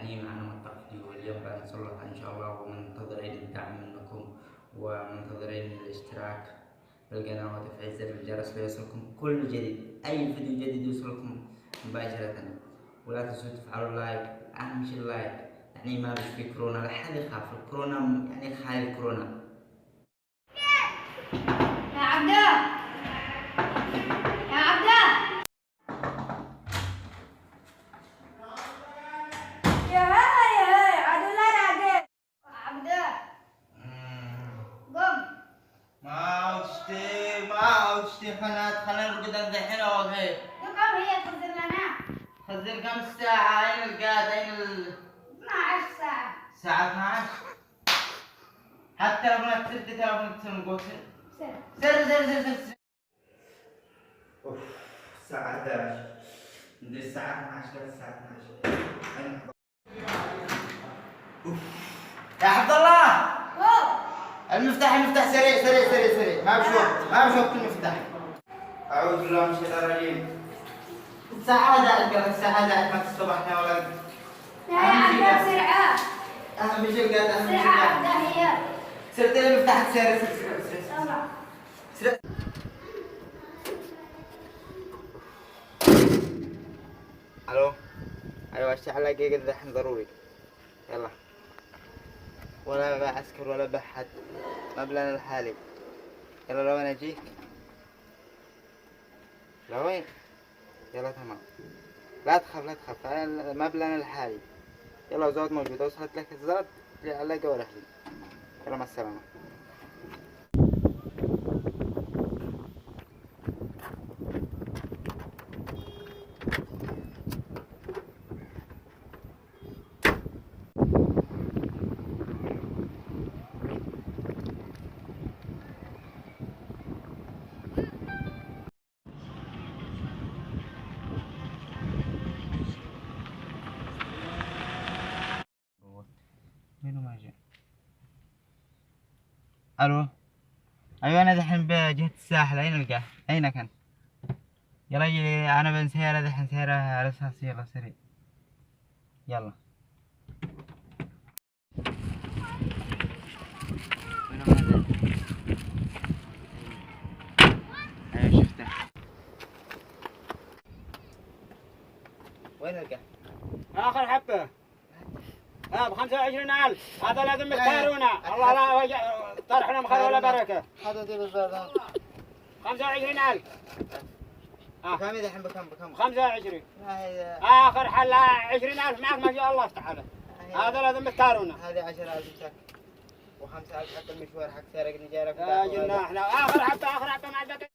يعني معنا التقليدي واليوم بعد نصلح إن شاء الله، ومنتظرين الدعم منكم ومنتظرين الاشتراك بالقناة وتفعيل زر الجرس ليصلكم كل جديد. أي فيديو جديد يوصلكم مباشرة. ولا تنسوا تفعلوا لايك، أهم شيء اللايك. يعني ما بش في كورونا، لا حد يخاف الكورونا، يعني خايف الكورونا. يا عبده، يا عبده، يا هاي عدو لا نادي عبده. قم. ما عودتي خلنا نرقد الحين أول هي. قم هي تخزن لنا. خزن كم ساعة؟ أين القاد؟ 12 ساعة. الساعة 12. حتى لو ما تسد تلفون تصير نقول سر. سر. اوف، الساعة 11. ندري الساعة 12 للساعة 12. اوف. يا عبد الله، المفتاح سريع. ما بشوف المفتاح. أعوذ بالله من الشيطان الرجيم. الساعة 11 ما تصبحنا ولا. يا عبده بسرعة. أهم شيء القاد، أهم شيء بسرعة القاد. عبده هي. سرت لي المفتاح. سر. يلا. الو، ايوه اشتغل دقيقة الحين ضروري. يلا، ولا بعسكر ولا بحد، مبلغ الحالي. يلا لو انا اجيك. لوين؟ يلا تمام. لا تخاف أنا مبلغ الحالي. يلا زود موجود، وصلت لك الزاد على قول اهلي. يلا مع السلامة. منو ما جاء؟ الو، ايوه انا دحين بجهة الساحل. اين القاه؟ اين كان؟ يلا يجي، انا بنسيارة دحين، سيارة على اساس يلا سريع. يلا. وين هذا؟ ايوه شفته. وين القاه؟ آخر حبة ب 25,000. هذا لازم يختارونا. الله لا طرحنا بخير ولا بركة. هذا دير الزرد. 25,000. بكم دحين؟ بكم؟ 25. آخر حل 20,000 معك ما شاء الله تعالى. هذا لازم يختارونا. هذه 10,000 شك، و5,000 حق المشوار حق سيارة نجارة. يا جنة احنا آخر حبة مع الدقيقة.